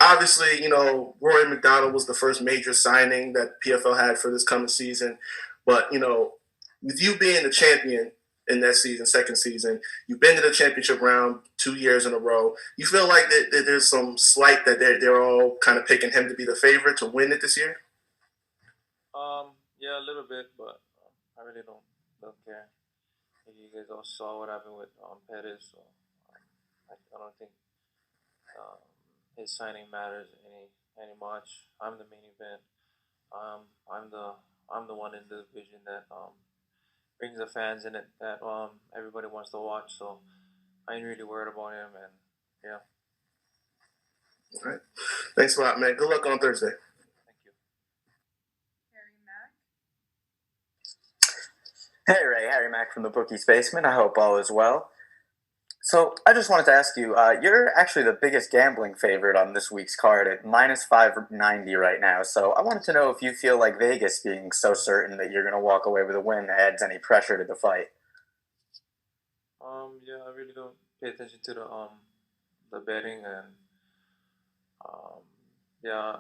obviously, Rory MacDonald was the first major signing that PFL had for this coming season. But, with you being the champion in that season, second season, you've been to the championship round 2 years in a row. You feel like that there's some slight that they're all kind of picking him to be the favorite to win it this year? Yeah, a little bit, but I really don't care. You guys all saw what happened with Pettis, so I don't think um, his signing matters any much. I'm the main event. I'm the one in the division that brings the fans in it that everybody wants to watch. So I ain't really worried about him, and yeah, All right. Thanks a lot, man. Good luck on Thursday. thank you. Hey Ray, Harry Mack from the Bookie's Basement. I hope all is well. So I just wanted to ask you, you're actually the biggest gambling favorite on this week's card at minus 590 right now. So I wanted to know if you feel like Vegas being so certain that you're going to walk away with a win adds any pressure to the fight. Yeah, I really don't pay attention to the betting, and um, yeah,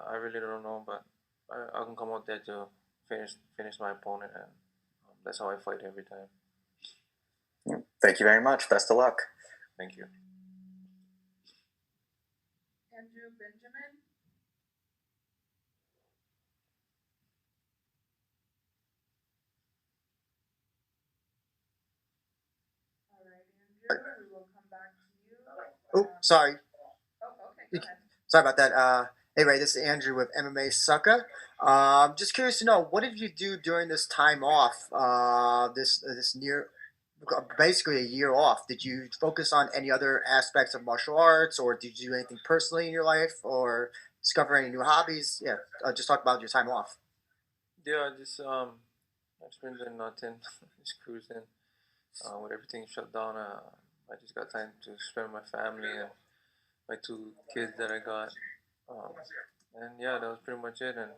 I really don't know, but I can come out there to finish my opponent, and that's how I fight every time. Thank you very much. Best of luck. Thank you. Andrew Benjamin. All right, Andrew, we will come back to you. Oh, sorry. Oh, okay, go ahead. Sorry about that. Hey, Ray, this is Andrew with MMA Sucker. Just curious to know, what did you do during this time off? This near, basically a year off. Did you focus on any other aspects of martial arts, or did you do anything personally in your life, or discover any new hobbies? Yeah, just talk about your time off. Yeah, just I just been doing nothing, just cruising. With everything shut down, I just got time to spend with my family and my two kids that I got. Um, and yeah, that was pretty much it. And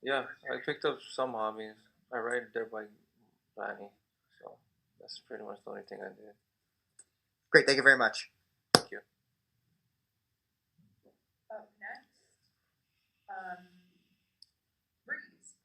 yeah, I picked up some hobbies. I ride dirt bike, planning, so that's pretty much the only thing I did. Great, thank you very much. Thank you. Up next, Breeze.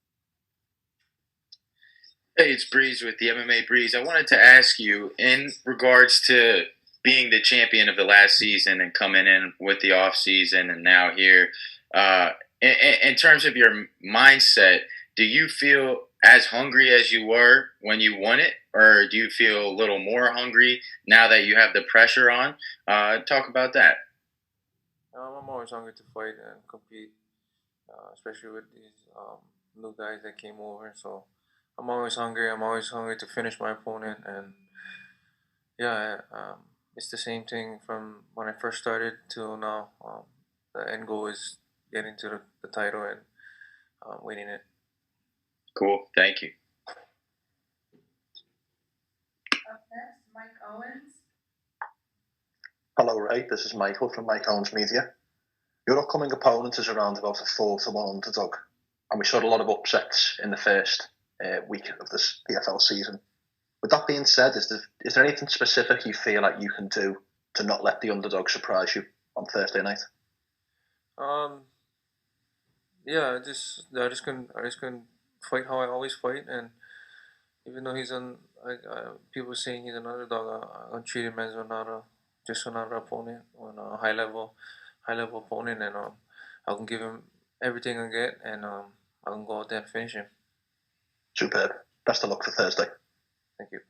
Hey, it's Breeze with the MMA Breeze. I wanted to ask you, in regards to being the champion of the last season and coming in with the off season and now here, uh, in terms of your mindset, do you feel as hungry as you were when you won it, or do you feel a little more hungry now that you have the pressure on? Talk about that. I'm always hungry to fight and compete, especially with these new guys that came over. So I'm always hungry. I'm always hungry to finish my opponent, and yeah, it's the same thing from when I first started till now. The end goal is getting to the title and winning it. Cool. Thank you. Up next, Mike Owens. Hello, Ray. This is Michael from Mike Owens Media. Your upcoming opponent is around about a 4-1 underdog, and we saw a lot of upsets in the first week of this PFL season. With that being said, is there anything specific you feel like you can do to not let the underdog surprise you on Thursday night? Yeah, I just can fight how I always fight, and even though people saying he's an underdog, I treat him as just another opponent, on a high level opponent, and I can give him everything I get, and I can go out there and finish him. Superb. Best of luck for Thursday. Thank you.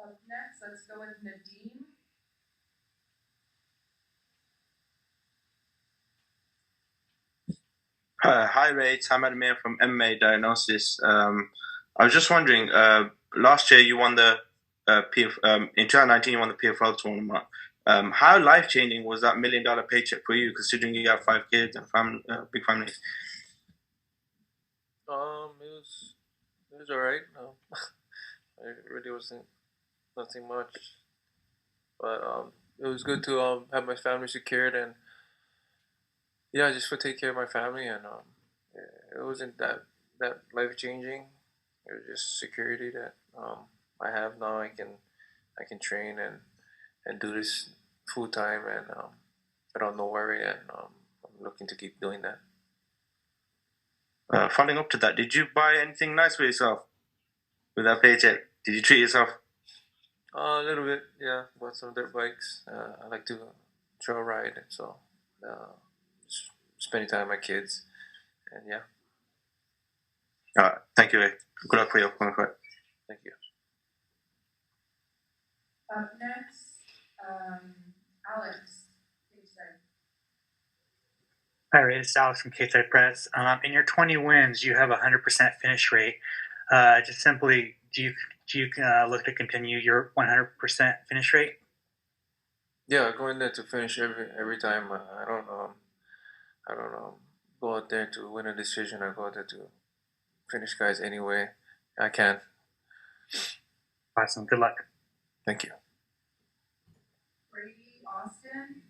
Up next, let's go with Nadeem. Hi, Ray. It's Hamad Mir from MMA Diagnosis. I was just wondering, last year you won the in 2019 you won the PFL tournament. How life changing was that $1 million paycheck for you, considering you have 5 kids and big family? It was alright. It really wasn't nothing much, but it was good to have my family secured, and yeah, just to take care of my family, and it wasn't that life changing. It was just security that I have now. I can train and do this full time, and I don't no worry, and I'm looking to keep doing that. Following up to that, did you buy anything nice for yourself with that paycheck? Did you treat yourself? A little bit, yeah. Bought some dirt bikes. I like to trail ride, so spending time with my kids, and yeah. Thank you, Ray. Good luck for your upcoming fight. Thank you. Up next, Alex. Please say. Hi, Ray. This is Alex from K-Type Press. In your 20 wins, you have a 100% finish rate. Just simply, do you look to continue your 100% finish rate? Yeah, I go in there to finish every time. I don't go out there to win a decision. I go out there to finish guys anyway I can. Awesome. Good luck. Thank you. Brady Austin.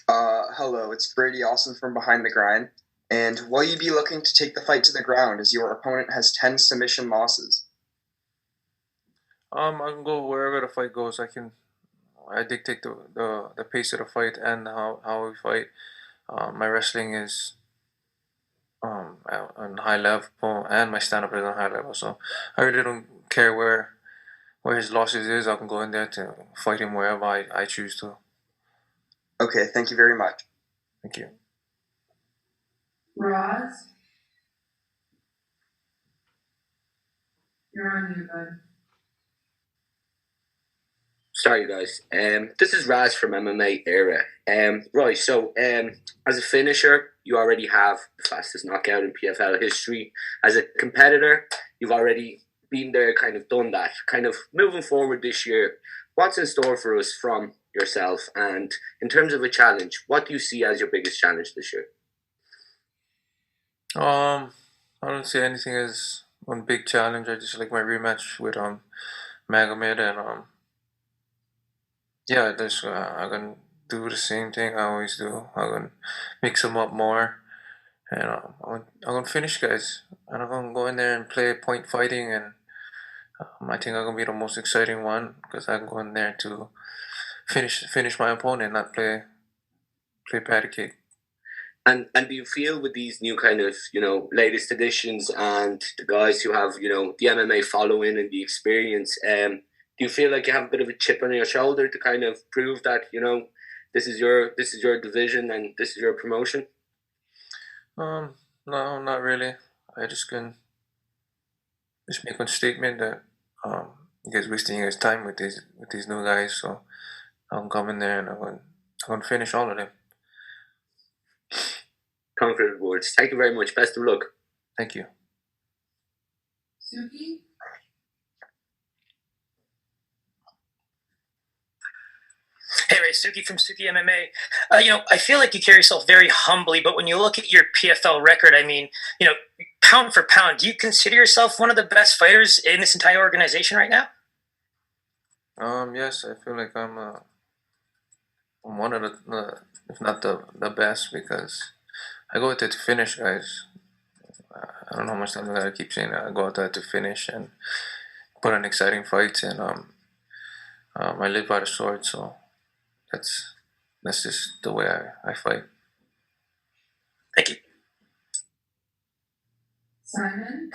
Hello, it's Brady Austin from Behind the Grind. And will you be looking to take the fight to the ground as your opponent has 10 submission losses? I can go wherever the fight goes. I dictate the pace of the fight and how we fight. My wrestling is on high level, and my stand up is on high level. So I really don't care where his losses is. I can go in there to fight him wherever I choose to. Okay, thank you very much. Thank you. Roz. You're on mute, bud. Sorry, guys. This is Raz from MMA Era. Right, so as a finisher, you already have the fastest knockout in PFL history. As a competitor, you've already been there, kind of done that. Kind of moving forward this year, what's in store for us from yourself? And in terms of a challenge, what do you see as your biggest challenge this year? I don't see anything as one big challenge. I just like my rematch with Magomed, and yeah, this I'm gonna do the same thing I always do. I'm gonna mix them up more, and I'm gonna finish guys. And I'm gonna go in there and play point fighting, and I think I'm gonna be the most exciting one because I can go in there to finish my opponent, not play patty cake. And do you feel with these new kind of, latest editions and the guys who have, the MMA following and the experience, do you feel like you have a bit of a chip on your shoulder to kind of prove that, this is your division and this is your promotion? No, not really. I just make one statement that you guys wasting your time with these new guys, so I'm coming there and I'm gonna finish all of them. Confident words. Thank you very much. Best of luck. Thank you. Suki. Hey, Ray, Suki from Suki MMA. I feel like you carry yourself very humbly, but when you look at your PFL record, I mean, pound for pound, do you consider yourself one of the best fighters in this entire organization right now? Yes, I feel like I'm one of the if not the best, because I go out there to finish guys. I don't know how much time I gotta keep saying that. I go out there to finish and put on exciting fights, and I live by the sword, so that's just the way I fight. Thank you. Simon.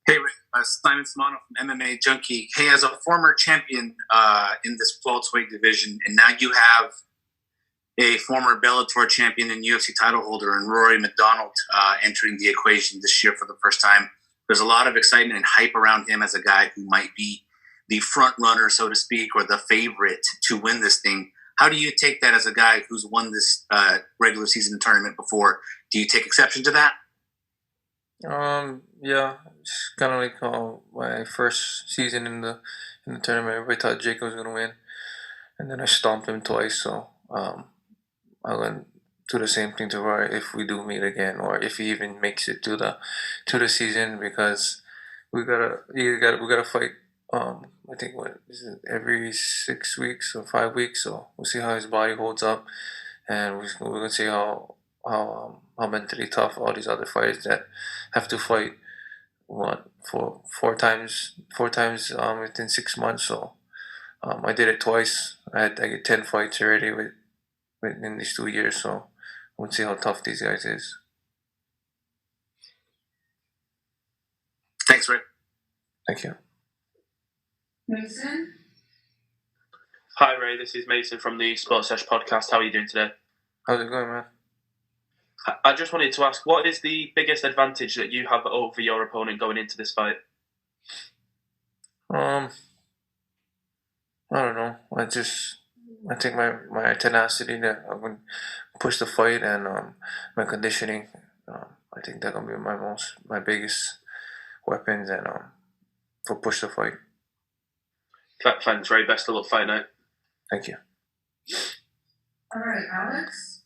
Hey, Simon Simano from MMA Junkie. Hey, as a former champion in this welterweight division, and now you have a former Bellator champion and UFC title holder in Rory MacDonald entering the equation this year for the first time. There's a lot of excitement and hype around him as a guy who might be the front runner, so to speak, or the favorite to win this thing. How do you take that as a guy who's won this regular season tournament before? Do you take exception to that? Yeah, it's kind of like my first season in the tournament. Everybody thought Jake was gonna win, and then I stomped him twice. So I'm gonna do the same thing to Roy if we do meet again, or if he even makes it to the season, because we gotta fight. I think what is it, every 6 weeks or 5 weeks. So we'll see how his body holds up, and we're gonna see how mentally tough all these other fighters that have to fight four times within 6 months. So I did it twice. I get 10 fights already within these 2 years. So we'll see how tough these guys is. Thanks, Ray. Thank you. Mason? Hi, Ray. This is Mason from the Sports Sesh podcast. How are you doing today? How's it going, man? I just wanted to ask, what is the biggest advantage that you have over your opponent going into this fight? I don't know. I think my tenacity that I'm gonna push the fight and my conditioning. I think that gonna be my biggest weapons and for push the fight. Thanks, Ray. Best of luck fight night. Thank you. All right, Alex?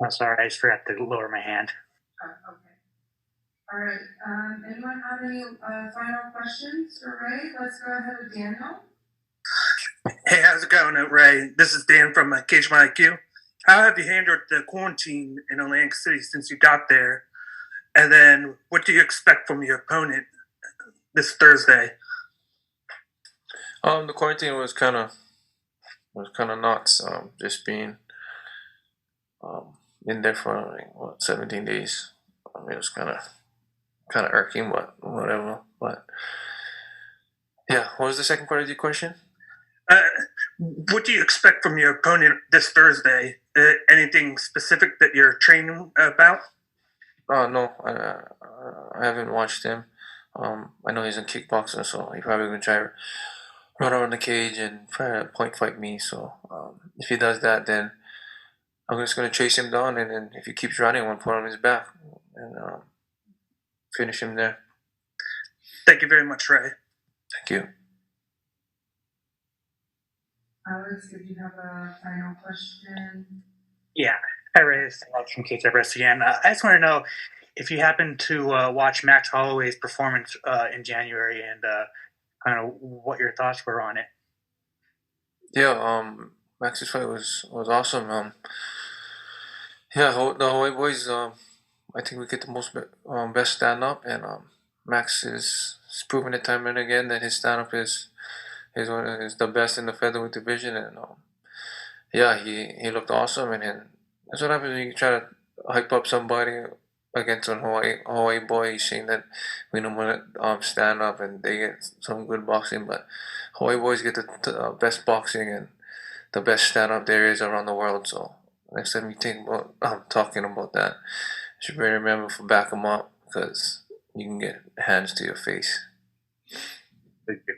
Oh, sorry, I just forgot to lower my hand. Oh, okay. All right. Anyone have any final questions for Ray? Let's go ahead with Daniel. Hey, how's it going, Ray? This is Dan from Cage My IQ. How have you handled the quarantine in Atlantic City since you got there? And then, what do you expect from your opponent this Thursday? The quarantine was kind of nuts. Just being in there for 17 days. I mean, it was kind of irking, but whatever. But yeah, what was the second part of your question? What do you expect from your opponent this Thursday? Anything specific that you're training about? Oh no, I haven't watched him. I know he's in kickboxing, so he's probably gonna try to run around the cage and try to point fight me. So if he does that, then I'm just gonna chase him down, and then if he keeps running, I'm gonna put him on his back and finish him there. Thank you very much, Ray. Thank you. Alex, did you have a final question? Yeah. Hi, Ray. It's Alex from K Press again. I just want to know if you happen to watch Max Holloway's performance in January and kind of what your thoughts were on it. Yeah, Max's fight was awesome. Yeah, the Hawaii boys. I think we get the best stand up, and Max is proven it time and again that his stand up is the best in the featherweight division, and yeah, he looked awesome, and that's what happens when you try to hype up somebody against a Hawaii boy. You're seeing that we know when stand up, and they get some good boxing, but Hawaii boys get the best boxing and the best stand up there is around the world. So next time you think about talking about that, you should really remember to back them up because you can get hands to your face. Thank you.